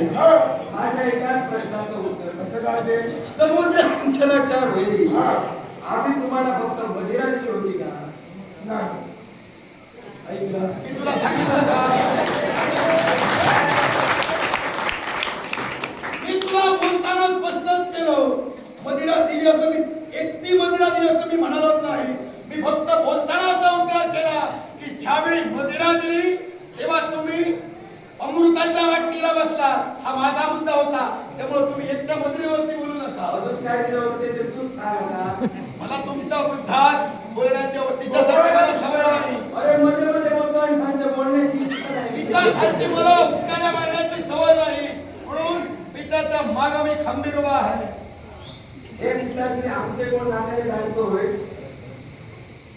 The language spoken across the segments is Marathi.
आहे माझ्या एकाच प्रश्नाचं उत्तर कसं काय ते? समुद्र मंथनाच्या वेळी आधी तुम्हाला फक्त मदिरा दिली होती का? नाही. ऐकलं मी तुला सांगितलं का? मी तुला बोलताना स्पष्टच केलं, मदिरा दिली असं मी एकटी मदिरा दिली असं मी म्हणालोच नाही. मी फक्त बोलताना असा उद्गार केला की ज्यावेळी मदिरा दिली तेव्हा तुम्ही अमृताच्या वाटणीला बसला. हा माझा मुद्दा होता. त्यामुळे तुम्ही एकट्या मदिरेवरती बोलू नका. अजून काय दिलं होते ते तूच सांग ना. मला तुमच्या बुद्धात बोलण्याच्या तिच्यासाठी सवय नाही. अरे मध्ये मध्ये बोलतो आणि सांगतो बोलण्याची इच्छा नाही. तिच्यासाठी मला उपकाऱ्या मारण्याची सवय नाही. म्हणून पित्याच्या मागे मी खंबीर उभा आहे. हे पित्याशी आमचे कोण नाते जाणतो होय?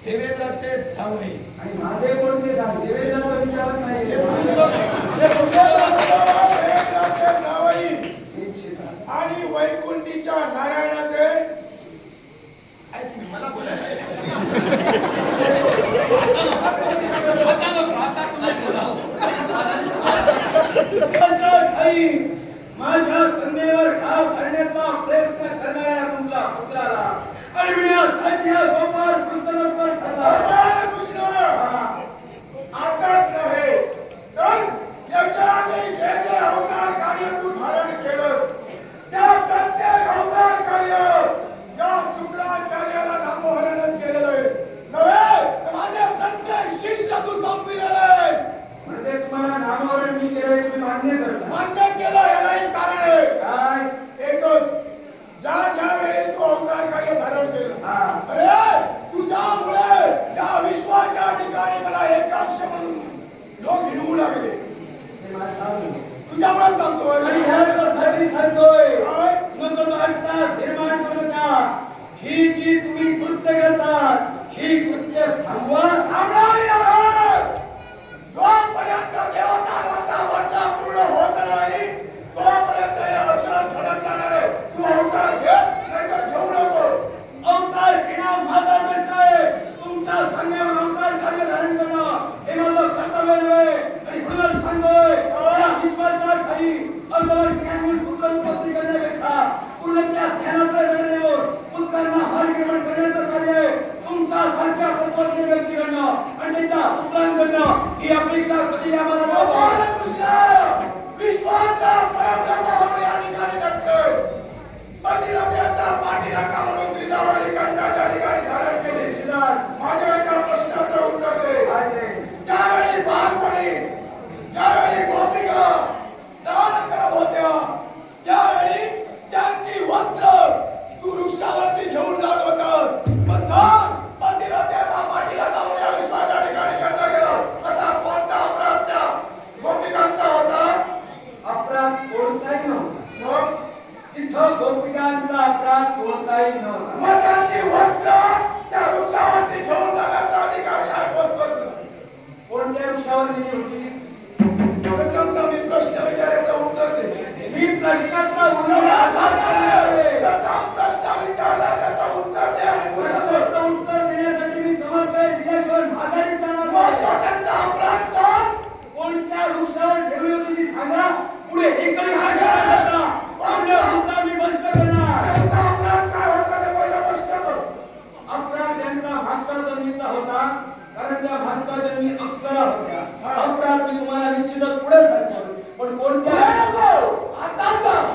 देवेंद्राचे जावई आणि माझे कोण ते सांग. देवेंद्राचा विचारत नाही. देवेंद्राचे जावई निश्चित. आणि वैकुंठीच्या नारायणाचे ऐक मी मला बोलायचं माझ्या कन्येवर घाव घालण्याचा प्रयत्न करणाऱ्या तुमच्या पुत्राला गोपाळ कृष्णोत्तर ठरला. आताच नव्हे तर याच्या आधी जे जे अवतार कार्य तू धारण केलंस त्या प्रत्येक अवतार कार्य या शुक्राचार्याला नामोहरणच केलेलं आहेस. नव्हे तर माझे प्रत्येक शिष्य तू संपविलेलं आहेस. म्हणजे तुम्हाला नामोहरण मी केलं तुम्ही मान्य करता? मान्य केलं यालाही कारण आहे. काय? एकच, ज्या वेळी तू अवतार कार्य धारण केलं अरे तुझ्यामुळे या विश्वाच्या ठिकाणी मला एकाक्ष म्हणून लोक हिडवू लागले. हे मला सांगू. तुझ्यामुळे सांगतोय आणि ह्याच्यासाठी सांगतोय नको तो अट्टास निर्माण करू नका. ही जी तुम्ही कृत्य करतात ही कृत्य थांबवा. थांबणार नाही. जोपर्यंत देवतांवरचा बदला पूर्ण होत नाही तोपर्यंत हे असंच घडत राहणार आहे. तू अवतार घे नाहीतर घेऊ नकोस. अवतार घेणं माझा प्रश्न आहे. तुमच्या सांगण्यावर अवतार कार्य धारण करणं हे माझं कर्तव्य आहे. आणि म्हणून सांगतोय या विश्वाच्या खाली अगोदर ज्ञान पुत्र उत्पत्ती करण्यापेक्षा पूर्ण त्या ज्ञानाचा निर्णयावर पुत्रांना मार्गक्रमण करण्याचं कार्य तुमच्या सारख्या तत्त्वज्ञ व्यक्तीकडनं आणि त्यांच्या पुत्रांकडनं ही अपेक्षा कधी आम्हाला विश्वाचा परब्रह्म म्हणून या ठिकाणी घडतोस. पतिरथाचा पाठीराखा म्हणून त्रिदावरी कंठाच्या ठिकाणी धारण केले. माझ्या एका प्रश्नाचं उत्तर दे. ज्यावेळी बालपणी ज्यावेळी गोपिका स्नान करत होत्या त्यावेळी त्यांची वस्त्र तू वृक्षावरती घेऊन जात होतास. मग सांग पतिरथाचा पाठीराखा म्हणून या विश्वाच्या ठिकाणी घडला गेला असा कोणता अपराध त्या गोपिकांचा होता? अपराध कोणताही नव्हता. मग तिथं गोपिकांचा अपराध कोणताही नव्हता. मग त्यांची वस्त्र त्या वृक्षावरती घेऊन जाण्याचा अधिकार काय बसतो तुला? कोणत्या वृक्षावर नेली होती? प्रथम तर मी प्रश्न विचारायचं उत्तर दे. मी प्रश्नाचा सगळा सांगणार आहे. प्रथम प्रश्न विचारला त्याचं उत्तर दे. आणि प्रश्नाचं उत्तर देण्यासाठी मी समर्थ आहे. दिल्याशिवाय माघारी जाणार मग नाही. तो त्यांचा अपराध सांग. कोणत्या वृक्षावर ठेवली होती ती सांगा. पुढे एकही सांगा. मुद्दा मी स्पष्ट करणार. त्यांचा अपराध काय होता ते पहिला प्रश्न कर. अपराध त्यांचा मागच्या जन्मीचा होता कारण त्या मागच्या जन्मी अप्सरा होत्या. अपराध मी तुम्हाला निश्चितच पुढे सांगतो. पण कोणत्या आता सांग.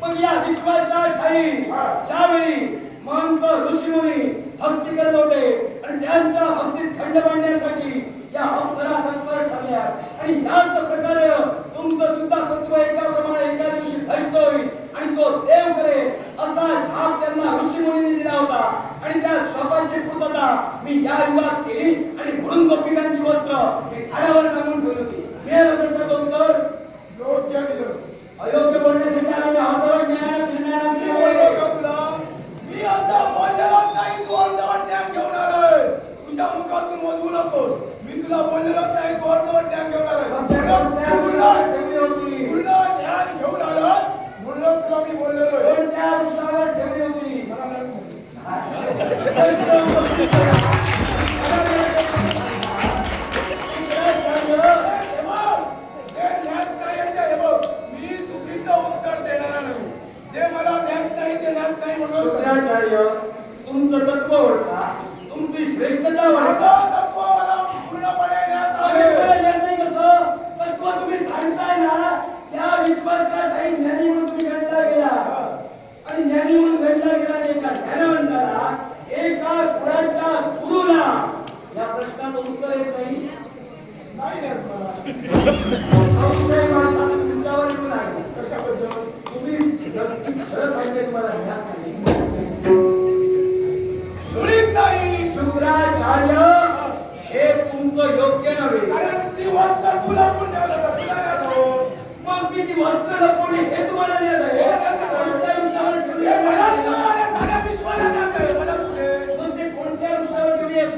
पण या विश्वाच्या ठाई ज्यावेळी महंत ऋषीमुनी भक्ती करत होते आणि त्यांच्या भक्तीत खंड पाडण्यासाठी या अप्सरा तत्पर ठरल्या. आणि याच प्रकारे तुमचं सुद्धा तत्व एका प्रमाणे एका दिवशी घडतोय आणि तो देव करे असा शाप त्यांना ऋषीमुनींनी दिला होता. आणि त्या शापाची पूर्तता मी या युगात केली आणि म्हणून गोपिकांची वस्त्र मी झाडावर टांगून ठेवली होती. मिळालं प्रश्नाचं उत्तर? योग्य दिवस. अयोग्य बोलण्यासाठी आम्ही हातावर ज्ञान मी बोललो का तुला? मी असं बोललेलो नाही. तू अर्धवट ज्ञान घेऊन आलाय. तुझ्या मुखातून मधू नको. मी तुला बोललेलो नाही. तू अर्धवट ज्ञान घेऊन आलाय. पूर्ण ज्ञान घेऊन आलास म्हणून तुला मी बोललेलो. कोणत्या वृक्षावर ठेवली होती? मला नाही माहिती. हे बघ, हे ज्ञान नाही आहे ते. हे बघ, मी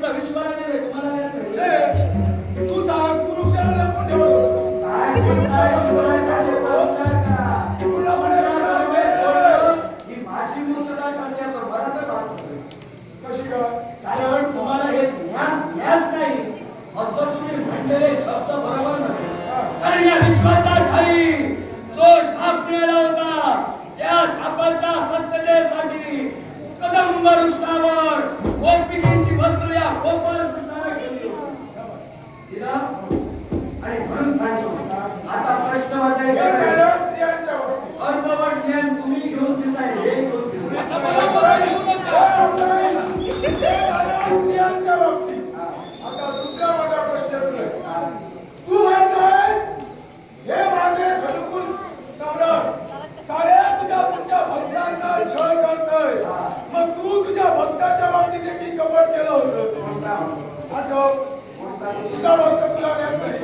तुला विश्वास नाही तुम्हाला नाही छे, तू सांग कुरुक्षेत्राला कोण ठेवलं? काय बोलताय बोलायचं ते बोलताय का तुला म्हणे ही माझी मुद्दा चालली असं मला तर वाटतं कशी काय? कारण तुम्हाला हे ज्ञान नाही असं तुम्ही म्हणलेले शब्द बरोबर नाही कारण या विश्वाच्या ठाई जो शाप मिळाला होता त्या शापाच्या सत्यतेसाठी कदंब वृक्षावर गोपिकांची वस्त्र या गोपाल कृष्णाला केली दिला आणि म्हणून सांगतो आता प्रश्न हे वाटायचा झालं स्त्रियांच्या बाबतीत. अर्धवट ज्ञान तुम्ही घेऊन देताय हे घेऊन देताय. हे झालं स्त्रियांच्या बाबतीत. आता दुसरा माझा प्रश्न तुला आहे. तू म्हणतोयस हे माझे धनुकुल सम्राट साऱ्या तुझ्या भक्तांचा छळ करतोय. मग तू तुझ्या भक्ताच्या बाबतीत देखील कपट केलं होतंस. आता तुझा भक्त तुला देत नाही.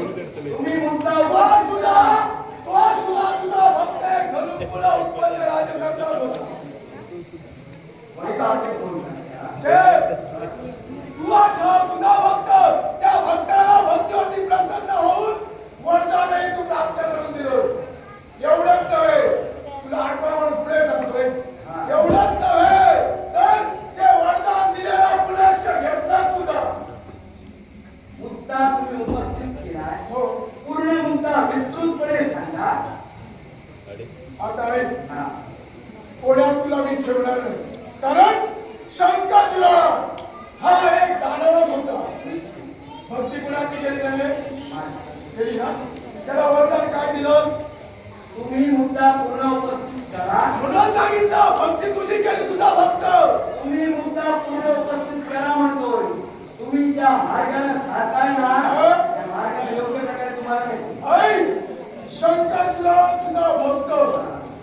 तुम्ही म्हणता तो सुद्धा तुझा भक्त एक धनुकुल उत्पन्न राजकर्ता होता. तू आठव तुझा भक्त त्या भक्ताला भक्तीवरती प्रसन्न होऊन वरदानही तू प्राप्त करून दिलोस. एवढंच नव्हे तुला आठवण म्हणून पुढे सांगतोय एवढंच नव्हे तर ते वरदान दिलेला पुलश घेतलास सुद्धा. मुद्दा तुम्ही उपस्थित केलाय हो पूर्ण मुद्दा विस्तृतपणे सांगा आता ऐक हा. कोण्यात तुला मी ठेवणार नाही कारण शंकाचूर हा एक दानवच होता. भक्ती कुणाची केली त्याने केली ना. त्याला वरदान काय दिलंस? तुम्ही मुद्दा पूर्ण उपस्थित करा म्हणून सांगितलं भक्ती तुझी केली तुझा भक्त. तुम्ही मुद्दा पूर्ण उपस्थित करा म्हणतोय तुम्ही ज्या मार्गाने खाताय ना त्या मार्गाने योग्य प्रकारे तुम्हाला नाही. ऐक शंकाचूर तुझा भक्त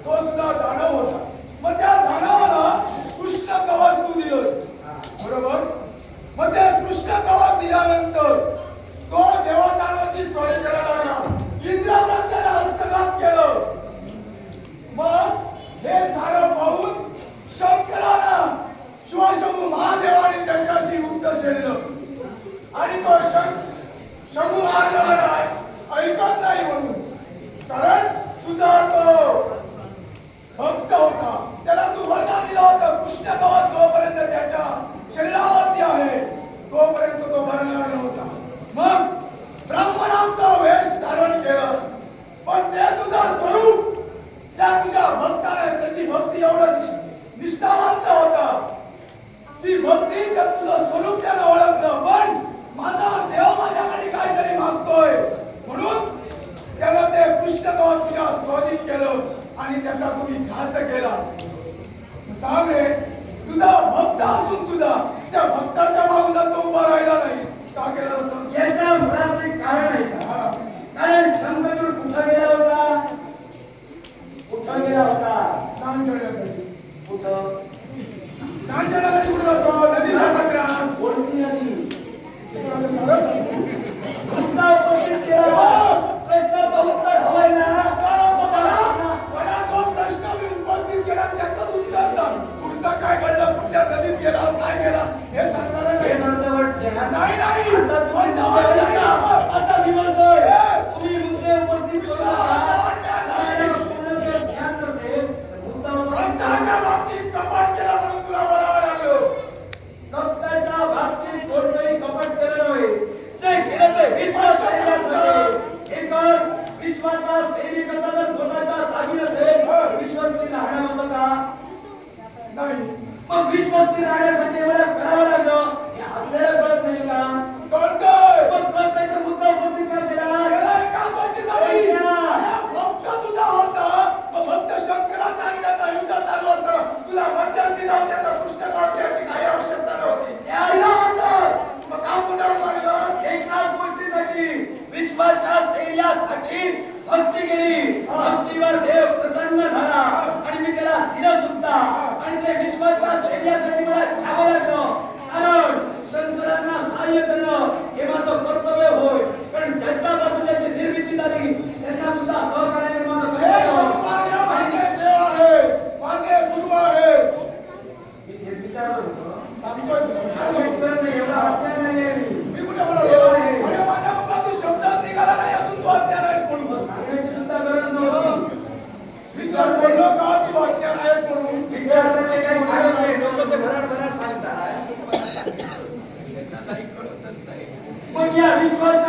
तो सुद्धा दानव होता. मग त्या दानवाला कृष्ण कवच तू दिलंस बरोबर. मग ते कृष्ण कवच दिल्यानंतर तो देवतांवरती स्वारी करायला लागला. इंद्राला त्याने हस्तघात केलं. मग हे सारं पाहून शंकराला शिवशंभू महादेवाने त्याच्याशी युद्ध छेडलं आणि तो शंभू महादेवाला ऐकत नाही म्हणून कारण तुझा तो भक्त होता. त्याला तू वरदान दिलं होतं कृष्ण कवच जोपर्यंत त्याच्या शरीरावरती आहे तोपर्यंत तो मरणार नव्हता. मग ब्राह्मणाचा वेश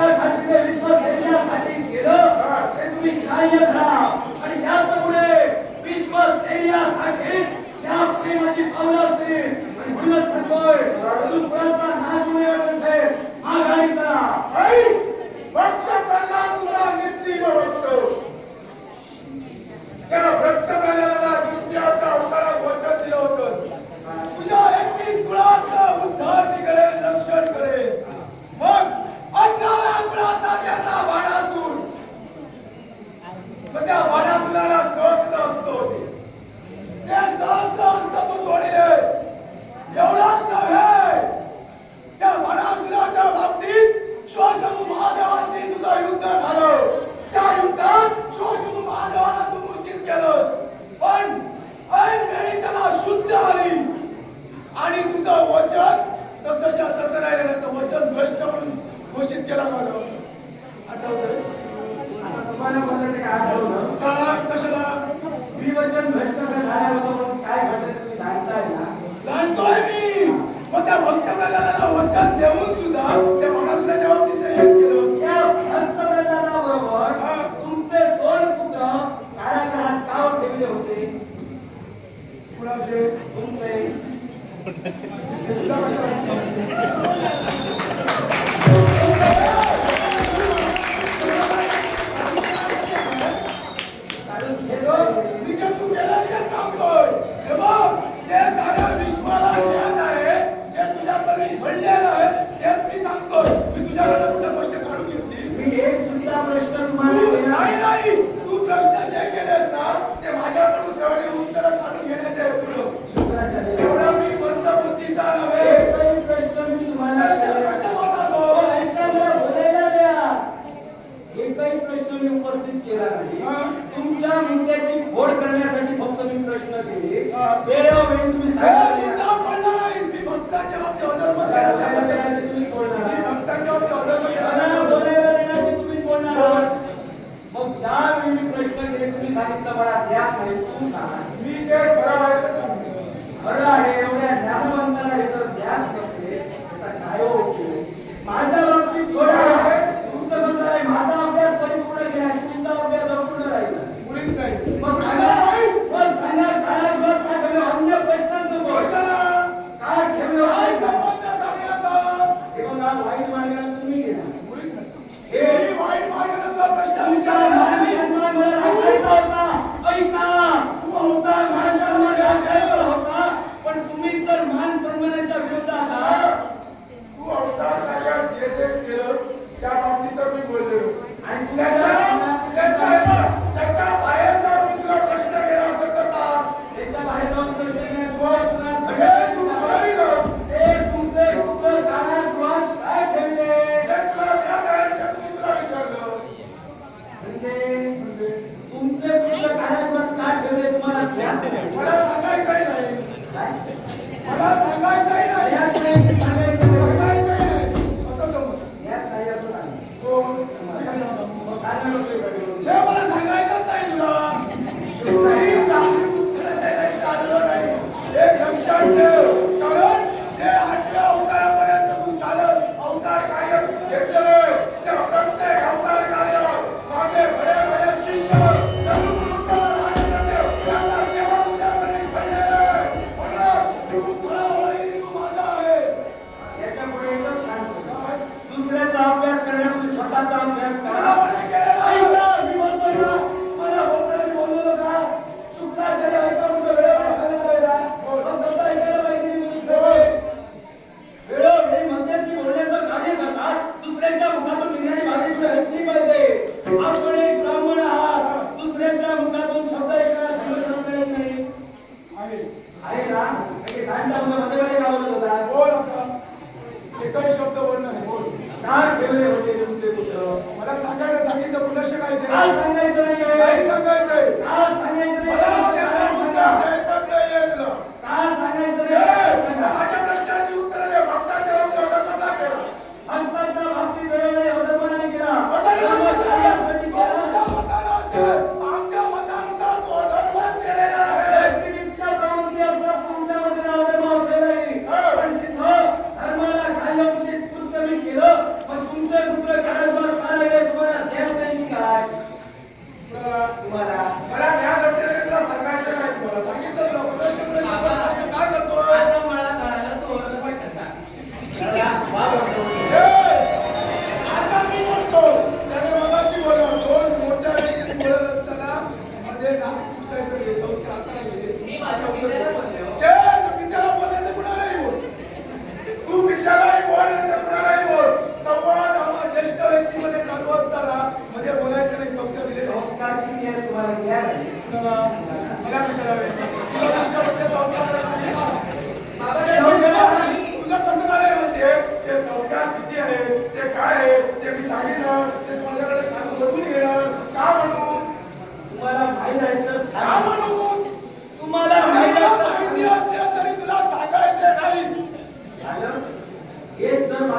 भक्ताखाली जे विश्वास देण्यासाठी केलं ते तुम्ही ग्राह्य धरा आणि यापुढे विश्वास देण्यासाठी त्या प्रेमाची पावलं असतील आणि म्हणूनच सांगतोय परंपराचा नाश होण्याकडे माघारी करा. आई भक्त प्रल्हाद तुला निस्सीम बघतो. त्या भक्त प्रल्हादाला दुसऱ्याच्या अवतारात वचन दिलं होतंस, तुझ्या 21 कुळाचा उद्धार मी करेन, रक्षण करेन. मग 18व्या कुळाचा त्याचा बाणासूर, तर त्या बाणासुराला सहस्त्र असतो, ते सहस्त्र असतं तू तोडीलेस. एवढाच नव्हे, त्या बाणासुराच्या बाबतीत श्वशंभू महादेवाशी तुझं युद्ध झालं. त्या युद्धात श्वशंभू महादेवाला तू मूर्छित केलंस, पण ऐन वेळी त्याला शुद्ध आली आणि तुझं वचन तसंच्या तसं राहिलं, तर वचन भ्रष्ट म्हणून घोषित केला गेलं. आठवतंय? आता तुम्हाला बोललं ते काय आठवलं? का कशाला? विवचन भ्रष्ट झालं होतं म्हणून काय घडलं तुम्ही जाणताय ना? जाणतोय मी. मग त्या भक्त प्रल्हादाला वचन देऊन सुद्धा त्या बाणासुराच्या बाबतीत ते हेच केलं. त्या भक्त प्रल्हादाबरोबर तुमचे 2 पुत्र कारागृहात का ठेवले होते? कुणाचे? तुमचे. हे तुला कशाला सांगतो? मी जे तू केलं ते सांगतोय. हे बघ, जे साऱ्या विश्वाला ज्ञान आहे, जे तुझ्याकडे घडलेलं आहे, तेच मी सांगतोय. मी तुझ्याकडे कुठे गोष्ट काढून घेतली? मी एक सुद्धा प्रश्न तुम्हाला केला नाही नाही, तू प्रश्न जे केलेस ना, ते माझ्याकडून सगळी उत्तरं काढून घेण्याचे आहे तुला. शुक्राचार्य. एवढा मी मंदबुद्धीचा नव्हे. एकही प्रश्न मी तुम्हाला केला प्रश्न नाही. होता तो. हो, ऐका मला बोलायला द्या. एकही प्रश्न मी उपस्थित केला नाही. तुमच्या मुद्द्याची फोड करण्यासाठी फक्त मी प्रश्न केले. वेळोवेळी तुम्ही हे सांगितले. मुद्दा पडला नाही. मी भक्ताच्या बाबतीत अधर्म केला त्याबद्दल. तुम्ही बोलणार मी आहात. भक्ताच्या बाबतीत अधर्म केला मला त्याबद्दल. बोलायला देण्यासाठी तुम्ही बोलणार आहात. मग ज्यावेळी मी प्रश्न केले तुम्ही सांगितलं मला ज्ञान नाही. तू सांगा. मी जे खरं आहे ते सांगतो. खरं आहे एवढ्या ज्ञानवंताला हे जर ज्ञान नसते त्याचा काय उपयोग? माझ्या बाबतीत थोडं आहे. तुमचं कसं आहे? माझा अभ्यास परिपूर्ण केला आहे. तुमचा अभ्यास अपूर्ण राहिला. मुळीच नाही. मग कशाला नाही? मग सांगा काय गरज काय ठेवलं? अन्य प्रश्नांचं बोल. कशाला? काय ठेवलं? काय संबंध सांगण्याचा? हे बघा वाईट मार्गाने तुम्ही गेला. मुळीच नाही. हे मी वाईट मार्गाने तुला प्रश्न तुमच्या विचारला नाही. मला ऐकायचा होता. ऐका. तू अवतार माझ्या ऐकायचा मानला. होता. पण तुम्ही जर मान सन्मानाच्या विरुद्ध आहात. तू अवतार कार्यात जे जे केलंस त्या बाबतीत तर मी बोललेलो. आणि त्याच्या बाहेर जर मी तुला प्रश्न केला असेल तर सांग. त्याच्या बाहेर जाऊन प्रश्न केले. हे तू ठरविलंस. ते तुमचे पुत्र कारागृहात काय ठेवले? जे तुला ज्ञात आहे ते मी तुला विचारलं. म्हणजे तुमचे पुत्र कारागृहात काय ठेवले तुम्हाला ज्ञात नाही. मला सांगायचंही नाही. काय? मला सांगायचंही नाही. यात नाही, सांगायचं नाही. सांगायचंही नाही. असं समज. यात नाही असं सांगा. कोण? मी कशाला सांगू? मग सांगा नसतोय का तुम्ही? जे मला सांगायचंच नाही तुला. मी साधी उत्तरं द्यायला इथं आलेलो नाही. एक लक्षात ठेव. कारण जे 8व्या अवतारापर्यंत तू सारं अवतार कार्य घेतलेलं आहे, त्या प्रत्येक अवतार कार्यात माझे बडे बडे शिष्य तरुण मुलांना राहण्यात ठेव. त्यांचा सेवा तुझ्याकडे घडलेला आहे. म्हणून तू तुला वैरी तू माझा आहेस. याच्यापुढे एकच सांगतो. काय? दुसऱ्याचा अभ्यास करण्यापूर्वी स्वतःचा अभ्यास करा. तुला केलेला आहे. ऐका, मी बोलतोय ना. मला बोलताना बोललो का? शुक्राचार्य ऐका म्हणतो वेळोवेळी सांगायला पाहिजे. मग स्वतः ऐकायला पाहिजे मी बोलतोय. वेळोवेळी मध्यस्थी बोलण्याचं कार्य करतात. दुसऱ्याच्या मुखातून निघणारी भाषेशिवाय ऐकली पाहिजे. आपण एक ब्राह्मण आहात. दुसऱ्याच्या मुखातून शब्द ऐकायला चांगला शब्द येत नाही. आहे. आहे ना? म्हणजे गाणच्या मध्ये का बोलत होता? बोल आता. एकही शब्द बोलणार नाही. बोल. का ठेवले होते तुमचे पुत्र? मला सांगायला सांगितलं पुन्हा काय ते? का सांगायचं नाहीये? नाही सांगायचंय. का सांगायचं मला नाही? त्याचं उत्तर द्यायचं नाहीये तुला. का सांगायचं जे नाही? माझ्या प्रश्नाची उत्तर दे. भक्ताच्या बाबतीत अधर्म का केला? भक्ताच्या बाबतीत वेळोवेळी अधर्माने केला. अधर्म कर्मचाऱ्यासाठी केला. केला. तुझ्या मतानं असेल. आमच्या मतानुसार तू अधर्मच केलेला आहे. व्यक्तिनिष्ठ प्रवृत्ती असतात तुमच्यामध्ये अधर्म असेलही. पण जिथं धर्माला काय उचित कृत्य मी केलं, मग तुमचे पुत्र कारागृहात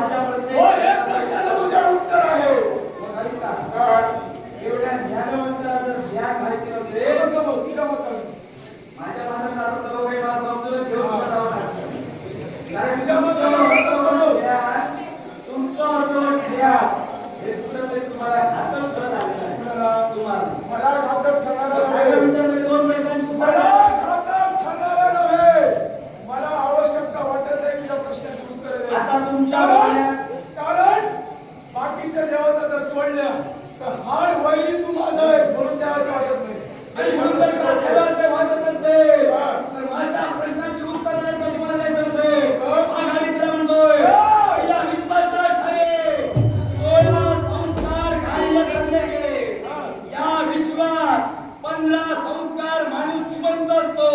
माझ्या हो, प्रत्येक हे प्रश्नाचं तुझे उत्तर आहे. मग ऐका, काय? एवढ्या ज्ञानवंताला जर ज्ञान माहिती नसेल, कसं समज? तुझ्या मताने. माझ्या मनात आता सर्व काही मला समजून घेऊन मला जावं लागतं. कारण तुझ्या मताने कसं समज? तुमचं अर्धवट ज्ञान हे कुठंतरी तुम्हाला घातक ठरत आलेलं आहे. तुम्हाला मला घातक ठरणारा साहेब नव्हे. विचारले दोन मिनिटांची उत्तर मला द्या. घातक ठरणारा नव्हे. मला आवश्यकता वाटत नाही तुझ्या प्रश्नाची उत्तरे द्यायची. आता तुमच्या कारण बाकीच्या देवता जर सोडल्या तर हाड वैरी तू माझा आहेस म्हणून द्यावंसं वाटत नाही. आणि म्हणून जर का देवाचे वाटत असेल, तर माझ्या प्रश्नाची उत्तर द्यायला तुम्हाला नाही जमते. आघाडी तिला म्हणतोय, या विश्वाच्या ठाई 16 संस्कार कार्य करणे गेले. या विश्वात 15 संस्कार माणूस जिवंत असतो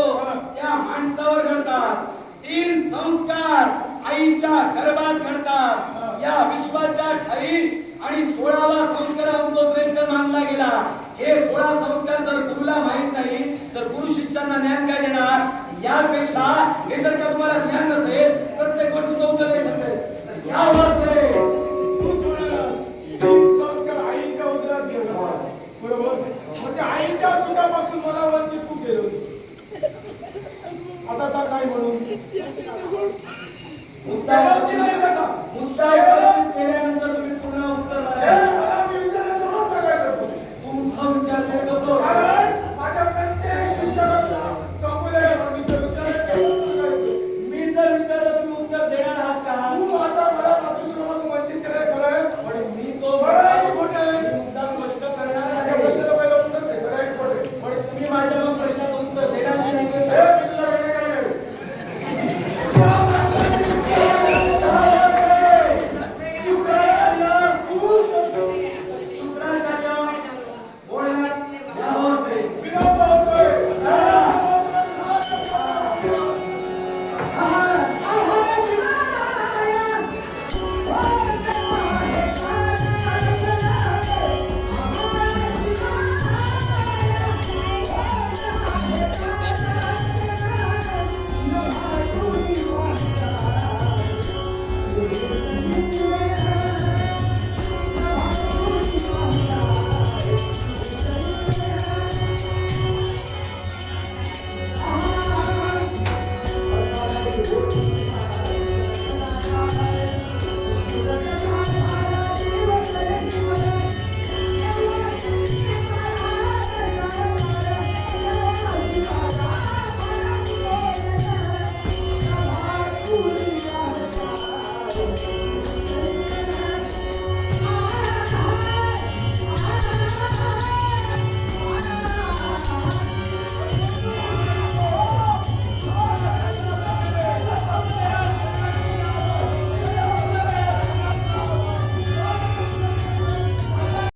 त्या माणसावर घडतात. 3 संस्कार आईच्या गर्भात घडतात या विश्वाच्या ठाई. आणि 16वा संस्कार तो श्रेष्ठ मानला गेला. हे 16 संस्कार जर गुरुला माहित नाही तर गुरु शिष्यांना ज्ञान काय देणार? यापेक्षा हे जर का तुम्हाला ज्ञान नसेल प्रत्येक गोष्टीचं उत्तर द्यायचं